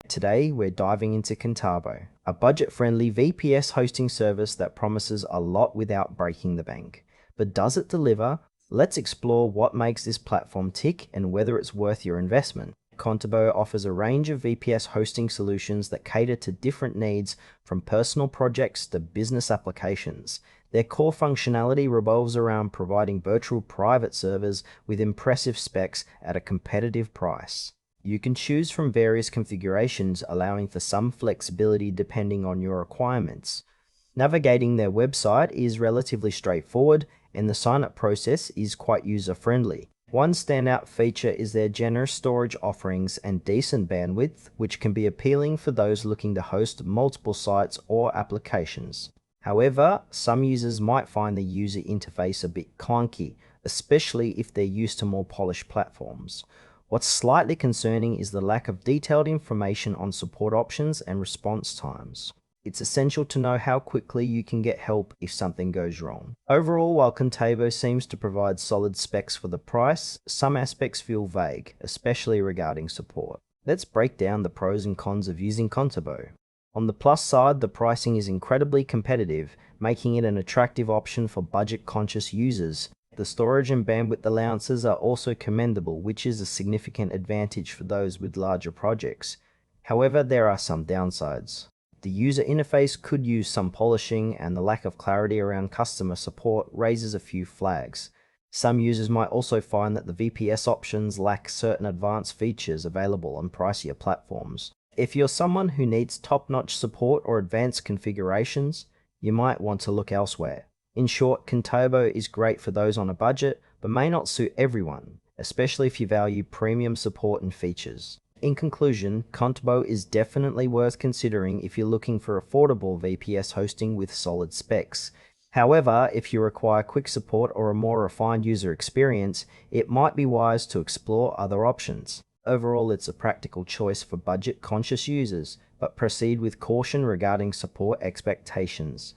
Today, we're diving into Contabo, a budget-friendly VPS hosting service that promises a lot without breaking the bank. But does it deliver? Let's explore what makes this platform tick and whether it's worth your investment. Contabo offers a range of VPS hosting solutions that cater to different needs, from personal projects to business applications. Their core functionality revolves around providing virtual private servers with impressive specs at a competitive price. You can choose from various configurations, allowing for some flexibility depending on your requirements. Navigating their website is relatively straightforward, and the sign-up process is quite user-friendly. One standout feature is their generous storage offerings and decent bandwidth, which can be appealing for those looking to host multiple sites or applications. However, some users might find the user interface a bit clunky, especially if they're used to more polished platforms. What's slightly concerning is the lack of detailed information on support options and response times. It's essential to know how quickly you can get help if something goes wrong. Overall, while Contabo seems to provide solid specs for the price, some aspects feel vague, especially regarding support. Let's break down the pros and cons of using Contabo. On the plus side, the pricing is incredibly competitive, making it an attractive option for budget-conscious users. The storage and bandwidth allowances are also commendable, which is a significant advantage for those with larger projects. However, there are some downsides. The user interface could use some polishing, and the lack of clarity around customer support raises a few flags. Some users might also find that the VPS options lack certain advanced features available on pricier platforms. If you're someone who needs top-notch support or advanced configurations, you might want to look elsewhere. In short, Contabo is great for those on a budget, but may not suit everyone, especially if you value premium support and features. In conclusion, Contabo is definitely worth considering if you're looking for affordable VPS hosting with solid specs. However, if you require quick support or a more refined user experience, it might be wise to explore other options. Overall, it's a practical choice for budget-conscious users, but proceed with caution regarding support expectations.